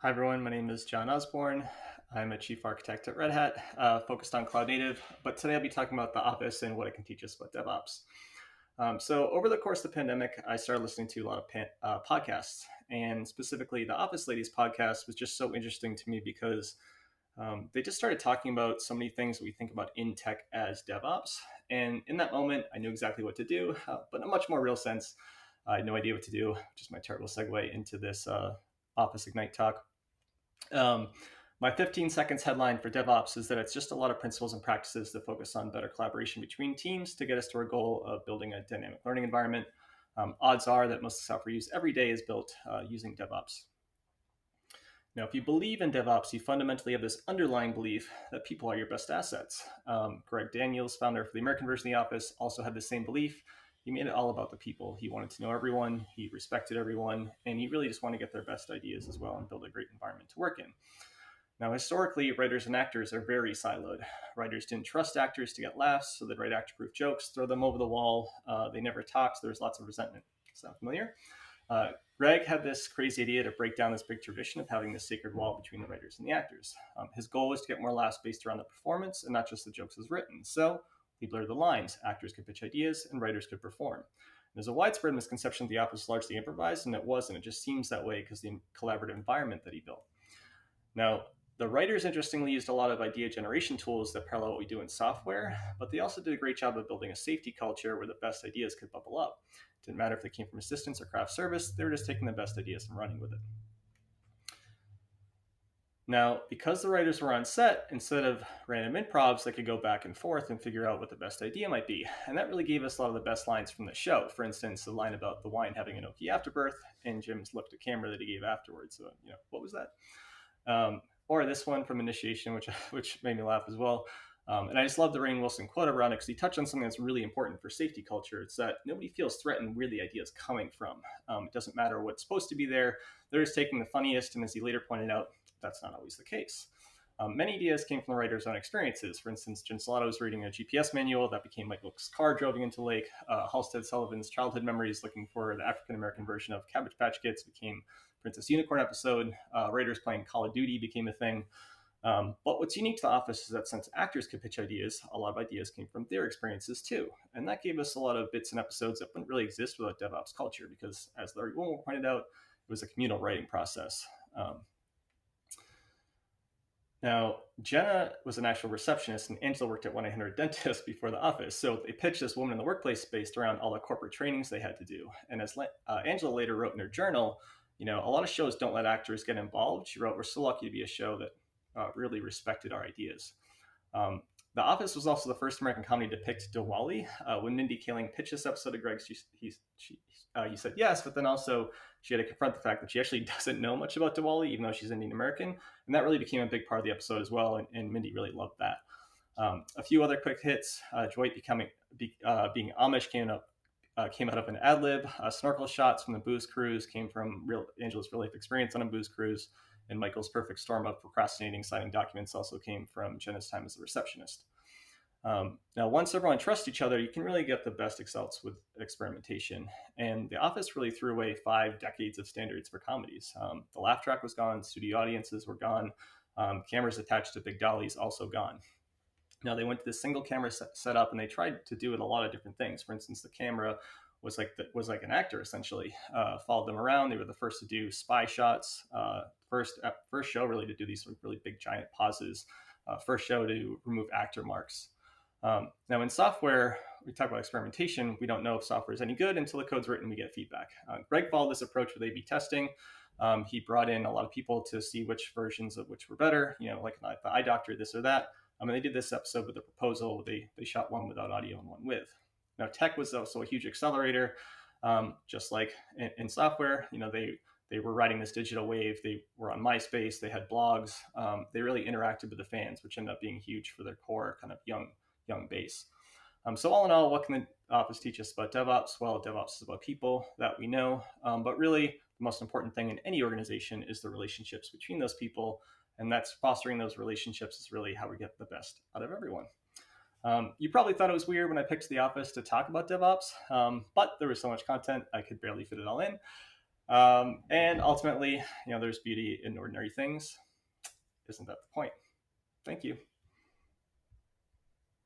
Hi everyone, my name is John Osborne. I'm a chief architect at Red Hat, focused on cloud native, but today I'll be talking about the office and what it can teach us about DevOps. So over the course of the pandemic, I started listening to a lot of podcasts, and specifically the Office Ladies podcast was just so interesting to me because they just started talking about so many things that we think about in tech as DevOps. And in that moment, I knew exactly what to do, but in a much more real sense, I had no idea what to do, which is my terrible segue into this Office Ignite talk. Um, my 15 seconds headline for DevOps is that it's just a lot of principles and practices that focus on better collaboration between teams to get us to our goal of building a dynamic learning environment. Odds are that most of the software used every day is built using DevOps. Now, if you believe in DevOps, you fundamentally have this underlying belief that people are your best assets. Greg Daniels, founder for the American version of The Office, also had the same belief. He made it all about the people. He wanted to know everyone, he respected everyone, and he really just wanted to get their best ideas as well and build a great environment to work in. Now, historically, writers and actors are very siloed. Writers didn't trust actors to get laughs, so they'd write actor-proof jokes, throw them over the wall. They never talked. There was lots of resentment. Sound familiar? Greg had this crazy idea to break down this big tradition of having this sacred wall between the writers and the actors. His goal was to get more laughs based around the performance and not just the jokes as written. So he blurred the lines. Actors could pitch ideas and writers could perform. There's a widespread misconception that The Office was largely improvised, and it wasn't. It just seems that way because the collaborative environment that he built. Now, the writers, interestingly, used a lot of idea generation tools that parallel what we do in software, but they also did a great job of building a safety culture where the best ideas could bubble up. It didn't matter if they came from assistants or craft service, they were just taking the best ideas and running with it. Now, because the writers were on set, instead of random improvs, they could go back and forth and figure out what the best idea might be. And that really gave us a lot of the best lines from the show. For instance, the line about the wine having an oaky afterbirth and Jim's look to camera that he gave afterwards. So, what was that? Or this one from Initiation, which made me laugh as well. And I just love the Rainn Wilson quote around it because he touched on something that's really important for safety culture. It's that nobody feels threatened where the idea is coming from. It doesn't matter what's supposed to be there. They're just taking the funniest, and as he later pointed out, that's not always the case. Many ideas came from the writer's own experiences. For instance, Jen Salato was reading a GPS manual that became Michael's car driving into the lake. Halstead Sullivan's childhood memories looking for the African-American version of Cabbage Patch Kids became Princess Unicorn episode. Writers playing Call of Duty became a thing. But what's unique to The Office is that since actors could pitch ideas, a lot of ideas came from their experiences too. And that gave us a lot of bits and episodes that wouldn't really exist without DevOps culture because, as Larry Wilmore pointed out, it was a communal writing process. Now, Jenna was an actual receptionist, and Angela worked at 1-800-DENTIST before The Office. So they pitched this woman in the workplace based around all the corporate trainings they had to do. And as Angela later wrote in her journal, a lot of shows don't let actors get involved. She wrote, "We're so lucky to be a show that really respected our ideas." The Office was also the first American comedy to depict Diwali. When Mindy Kaling pitched this episode to Greg, he said yes, but then also she had to confront the fact that she actually doesn't know much about Diwali, even though she's Indian American. And that really became a big part of the episode as well, and Mindy really loved that. A few other quick hits. Dwight being Amish came out of an ad lib. Snorkel shots from the booze cruise came from Angela's real life experience on a booze cruise. And Michael's perfect storm of procrastinating signing documents also came from Jenna's time as a receptionist. Now, once everyone trusts each other, you can really get the best results with experimentation. And The Office really threw away 5 decades of standards for comedies. The laugh track was gone, studio audiences were gone, cameras attached to big dollies also gone. Now, they went to this single camera setup and they tried to do it a lot of different things. For instance, the camera was like an actor essentially. Followed them around. They were the first to do spy shots. First show really to do these sort of really big giant pauses. First show to remove actor marks. Now in software, we talk about experimentation. We don't know if software is any good until the code's written. We get feedback. Greg followed this approach with A/B testing. He brought in a lot of people to see which versions of which were better. Like the eye doctor, this or that. They did this episode with a proposal. They shot one without audio and one with. Now, tech was also a huge accelerator, just like in software. They were riding this digital wave. They were on MySpace. They had blogs. They really interacted with the fans, which ended up being huge for their core kind of young base. So all in all, what can the Office teach us about DevOps? Well, DevOps is about people that we know, but really the most important thing in any organization is the relationships between those people, and that's fostering those relationships is really how we get the best out of everyone. You probably thought it was weird when I picked The Office to talk about DevOps, but there was so much content, I could barely fit it all in. And ultimately, there's beauty in ordinary things. Isn't that the point? Thank you.